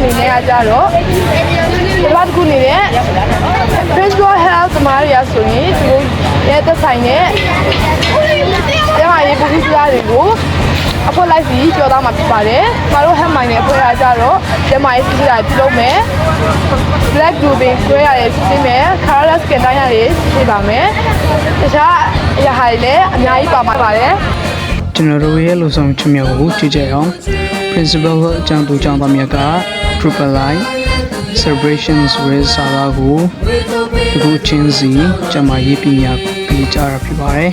အနေနဲ့ကကြတော့ဒီဘက်ကူနေတဲ့ Principal Health သမားတွေကဆိုရင်သူတို့ရဲ့သက်ဆိုင်တဲ့ကျမရေးပူပြီးပြတွေကိုအဖွဲ့လိုက်ပြီးကြော်သားမှာဖြစ်ပါတယ်။ကျမတို့ Health Mind နဲ့အဖွဲ့အားကြတော့ကျမရေးစစ်စစ်တာပြုလုပ်မယ်။ Black Grouping ဆွဲရတယ်စစ်စစ်မယ်။ Color Scan တိုင်းရတယ်စစ်စစ်ပါမယ်။တခြားအရာတွေလည်းအများကြီးပါမှာပါတယ်။ ကျွန်တော်တို့ရဲ့လူဆောင်ချမြောက်ကိုကြည့်ကြအောင် Principal အကြောင်းသူကြောင့်သားမြတ်က Triple Line Celebrations with စာလာကိုဒီကိုချင်းစီကျမရေးပညာပေးကြရဖြစ်ပါတယ်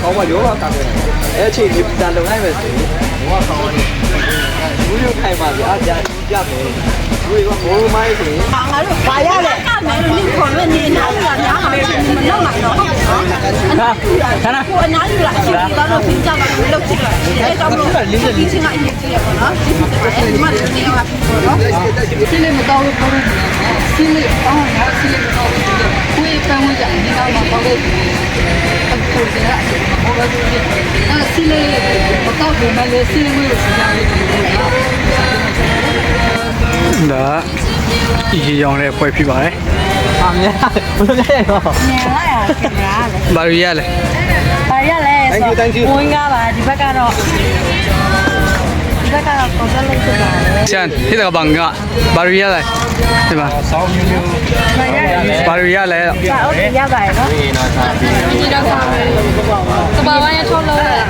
ကောင်းပါရောပါကောင်းတယ်အဲ့အချိန်ဒီတန်လုံလိုက်မယ်ဆိုရင်ဘောကကောင်းတယ်ဘူးရခိုင်ပါဗျာကြာကြမယ်ဘူးကဘောမိုင်းဆိုရင်ငါတို့ဘာရလဲကမယ်လို့နေခေါ်လို့နေနာလို့ညာမှာချင်းမလောက်မှာတော့ခဏကိုအနားယူလာအချိန်ကတော့ပြင်ကြမှာမလုပ်ချင်ဘူးအဲ့တော့ဒီချင်းကအရေးကြီးရပါတော့ဒီမှာနေရပါတော့စီးလေးမတော်လို့ပြောလို့စီးလေးအော်ငါစီးလေးမတော်ဘူးကိုယ်ပန်းဝင်ကြနေတော့မှာပေါ့လို့အခုတည်းကအချိန်မှာဘောလို့ပြအဲ့စီးလေးမတော်ဘူးမလေးစီးလေးကိုစီးကြရတယ်ဒါရေရောင်တဲ့ဖွဲ့ဖြစ်ပါတယ်။အမြဲဘယ်လိုလဲတော့။နေလာရခင်ဗျာ။ ဘာရလဲ ။ဘာရလဲဆို။ဝင်ကားပါဒီဘက်ကတော့ပေါ်တက်လို့ဖြစ်ပါတယ်။ကျန်ဒီကဘာငါဘာရလဲဒီမှာဆောင်းမျိုးမျိုးဘာရလဲ။စာအုပ်ရပါတယ်နော်။ဒီနာစားပြီးဒီတော့စာပဲ။ကဘာဝါရထုတ်လို့ရတယ်။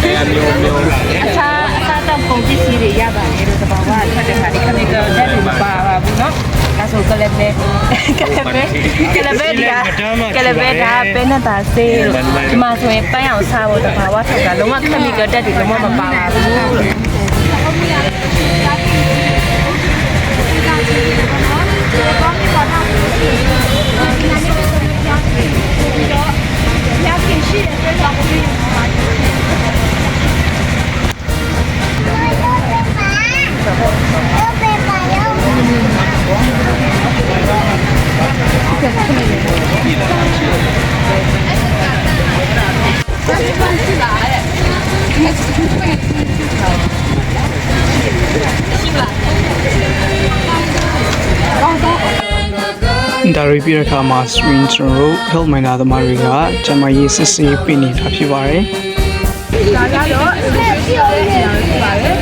အဲမျိုးမျိုးအခြားတော့ပုံပစ္စည်းတွေရပါတယ်လို့ကဘာဝါထွက်တဲ့ခါဒီခဏကတော့တက်ပြီးမပါပါဘူးနော်။ဒါဆိုကလည်းပဲဒါပဲနဲ့ဒါစေးလို့ဒီမှာဆိုရင်ပန်းအောင်စားဖို့တဘာဝထုတ်တာလုံးဝခမီကတက်တယ်လုံးဝမပါပါဘူးဒါရီပြရခါမှာ screen ကျွန်တော်တို့ help miner သမားတွေကကျမရေးစစ်စစ်ပြင်နေတာဖြစ်ပါတယ်ဒါကတော့ဖြစ်ပါတယ်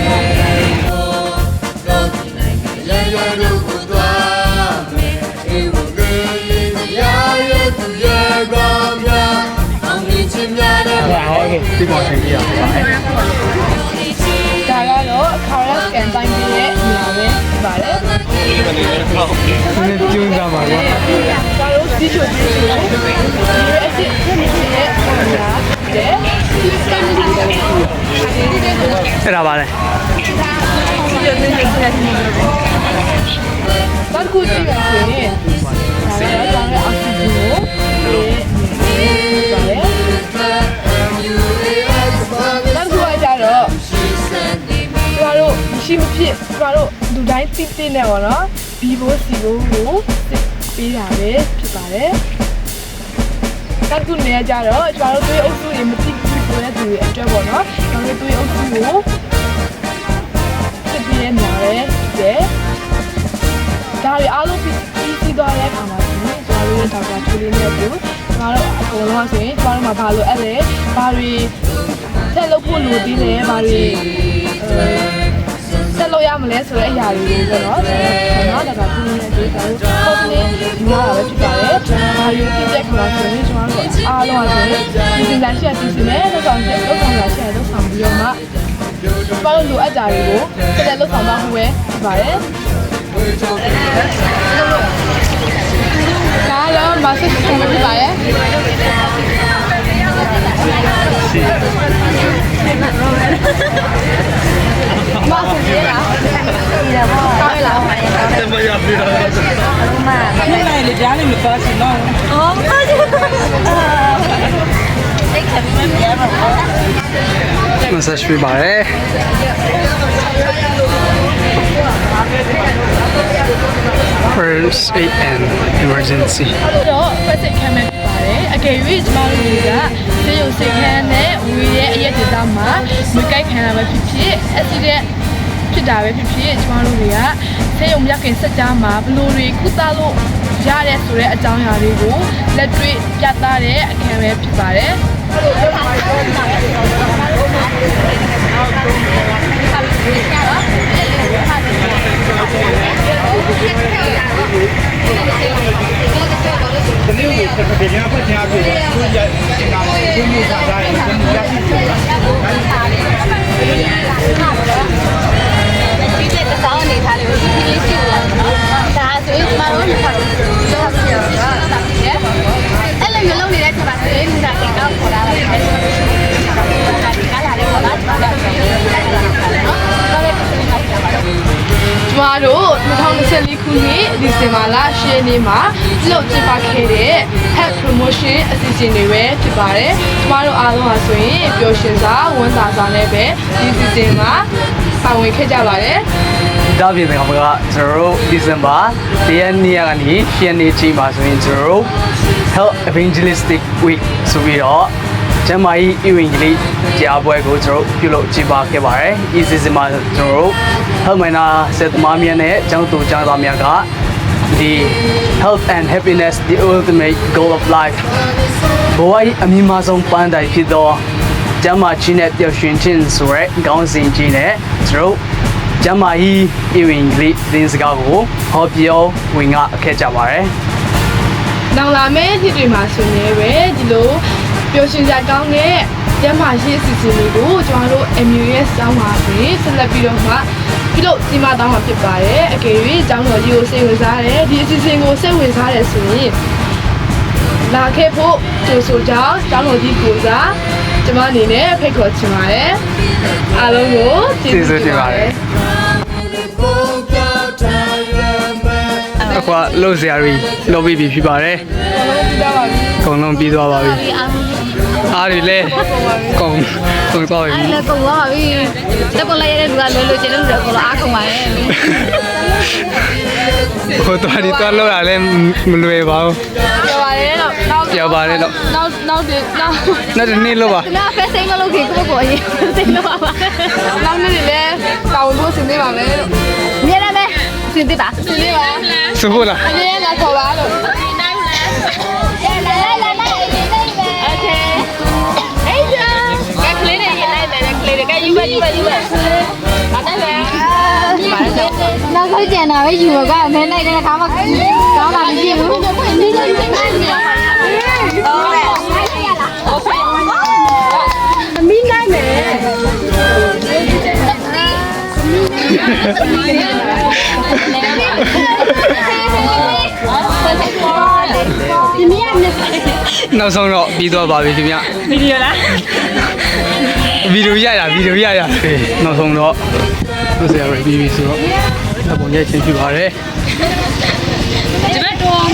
ဒီပေါ်ချိန်ကြီးရပါတယ်ဒါကတော့ color scan တိုင်းပြီးရဲ့နေရာပဲဖြစ်ပါတယ်ဒီကျူးစားပါကွာဒါလို့ဒီချိုဒီအစစ်ဖြစ်နေတဲ့ဟာတဲ့အဲ့ဒါပါလေဘာကူကြည့်ရရင်ဒါကတော့အောက်ဆီဂျင်ကိုရှိမဖြစ်ကျမတို့လူတိုင်းသိသိနဲ့ပေါ့နော် Vivo Sivo ကိုပေးတာပဲဖြစ်ပါတယ်။ကကုနေကြတော့ကျမတို့တွေးအုပ်စုတွေမသိဘူးဆိုတဲ့သူတွေအတွက်ပေါ့နော်။ကျမတို့တွေးအုပ်စုကိုသိပြနေရတယ်။ဒါတွေအားလုံးပြီးသွားတဲ့အခါမှာဆိုရင်ကျမတို့ရဲ့ဒေါက်တာချူလေးနဲ့တို့ကျမတို့အကုန်လုံးဆိုရင်ကျမတို့မှာဘာလို့အဲ့လဲဘာတွေထည့်လုပ်ဖို့လိုသေးတယ်ဘာတွေဆက်လို့ရမလဲဆိုတဲ့အရာတွေပေါ့နော်။ဒါကခုနေတွေ့တာကိုပုံလေးယူရတာပဲဖြစ်ပါတယ်။ဒါယူပြတဲ့ခါဆိုရင်ကျွန်တော်တို့အားလုံးကဆိုရင်ဒီဇိုင်းရှက်တီးစီနဲ့လောက်ဆောင်ချက်လောက်ဆောင်လာရှက်လောက်ဆောင်ပြီးတော့မှ ဘာလို့လိုအပ်ကြတွေကိုဆက်လက်လုပ်ဆောင်သွားမှုပဲဖြစ်ပါတယ်ဒါတော့မဆက်ဆောင်မှုဖြစ်ပါတယ်မဆက်ရလားကောင်းလားတယ်မရပြီလားမင်းလည်းကြားနေမသွားချင်တော့အော်သွားချင်အိတ်ခင်မမြဲပါဘူး massage ပေးပါတယ် first aid and emergency တော့ဖက်စစ်ခံမဲ့ဖြစ်ပါတယ်အကယ်၍ကျမတို့တွေကစေယုံစိတ်ခမ်းနဲ့ဝီရဲ့အရက်ဒေသမှာမကိုက်ခံရပဲဖြစ်ဖြစ် accident ဖြစ်တာပဲဖြစ်ဖြစ်ကျမတို့တွေကစေယုံမြက်ကင်စက်ကြားမှာဘလိုတွေကုသလို့ရတဲ့ဆိုတဲ့အကြောင်းအရာတွေကိုလက်တွေ့ပြသတဲ့အခမ်းပဲဖြစ်ပါတယ်这六个是北京不加币的，中间中间啥啥也中间是几个？ဒီတဲ့တောင်းနေထားတယ်ကိုဖြည်းဖြည်းကြည့်ရအောင်ဒါဆိုရင်ကျမတို့ကဆက်လို့ရတာအဲ့လိုမျိုးလုပ်နေတဲ့ချက်ပါဆိုရင်ဒီကအိမ်ကောက်ခေါ်လာတယ်ဒီကလာတယ်ခေါ်လာတယ်နော်ကျမတို့2024ခုနှစ်ဒီဇင်ဘာလ10ရက်နေ့မှာပြုလုပ်ကျင်းပခဲ့တဲ့ Health Promotion အစီအစဉ်တွေပဲဖြစ်ပါတယ်။ကျမတို့အားလုံးဟာဆိုရင်ပျော်ရွှင်စွာဝမ်းသာစွာနဲ့ပဲဒီအစီအစဉ်မှာပါဝင်ခဲ့ကြပါတယ်။ ဒါပြင်ကကျွန်တော်တို့ဒီဇင်ဘာ၁ရက်နေ့ကနေ10ရက်နေ့ချိန်မှာဆိုရင်ကျွန်တော်တို့ Health Evangelistic Week ဆိုပြီးတော့ကျမကြီး event လေးကြားပွဲကိုကျွန်တော်ပြုလုပ်ကျင်းပခဲ့ပါတယ်။ဒီ season မှာကျွန်တော်တို့ Health Miner ဆက်သမားများနဲ့ကျောင်းသူကျောင်းသားများကဒီ Health and Happiness the ultimate goal of life ဘဝရဲ့အမြင့်ဆုံးပန်းတိုင်ဖြစ်သောကျမကြီးနဲ့ပျော်ရွှင်ခြင်းဆိုရဲခေါင်းစဉ်ကြီးနဲ့ကျွန်တော်ကျမကြီး event လေးသင်စကားကိုဟောပြောဝင်ငါခဲ့ကြပါတယ်။ နောက်လာမယ့်နှစ်တွေမှာဆိုရင်ပဲဒီလိုပျော်ရွှင်စရာကောင်းတဲ့ကျန်းမာရေးအစီအစဉ်တွေကိုကျွန်တော်တို့ MUS ကျောင်းမှာဆိုရင်ဆက်လက်ပြီးတော့မှပြုလုပ်စီမံတောင်းမှာဖြစ်ပါတယ်အကယ်၍ကျောင်းတော်ကြီးကိုစိတ်ဝင်စားတယ်ဒီအစီအစဉ်ကိုစိတ်ဝင်စားတယ်ဆိုရင်လာခဲ့ဖို့ကြိုဆိုကြောင်းကျောင်းတော်ကြီးကိုစားကျွန်မအနေနဲ့ဖိတ်ခေါ်ချင်ပါတယ်အားလုံးကိုကျေးဇူးတင်ပါတယ်အခုလို့စရာတွေလုပ်ပြီးဖြစ်ပါတယ်အကုန်လုံးပြီးသွားပါပြီအားတွေလည်းကုန်သွားပြီ အဲ့လည်းကုန်သွားပြီတက်ပေါ်လိုက်ရတဲ့လူကလွယ်လွယ်ကျလို့တော့ကိုအားကုန်ပါရဲ့ ဟိုတော်ဒီတော်လောက်တာလည်းမလွယ်ပါဘူး ပြောပါတယ်တော့နောက်နေ့လို့ပါ ဒီမှာဖက်စိန်လို့ခင်ကိုကိုအရင်စိန်လို့ပါပါ နောက်နေ့လည်းတောင်းလို့ဆင်းနေပါမယ်လို့ မြင်ရမယ်စင်တိပါ ဆင်းနေပါ စဖို့လား အရင်ကခေါ်ပါလို့ လာโอเคအေးကြာကကလေးတွေရင်လိုက်တယ်ကလေးတွေကယူပဲလာတယ်လေနောက်ဆုံးကျန်တာပဲယူတော့ကမဲလိုက်တဲ့ခါမှကောင်းတာမရှိဘူးဟုတ်ကဲ့အမင်းနိုင်မယ်ဒီမြတ်နဲ့ နောက်ဆုံးတော့ပြီးသွားပါပြီခင်ဗျဗီဒီယိုလားဗီဒီယိုရနောက်ဆုံးတော့လို့စရာပြီးပြီဆိုတော့အပေါ်ရိုက်ချင်းပြပါတယ် ဒီဘက်တော့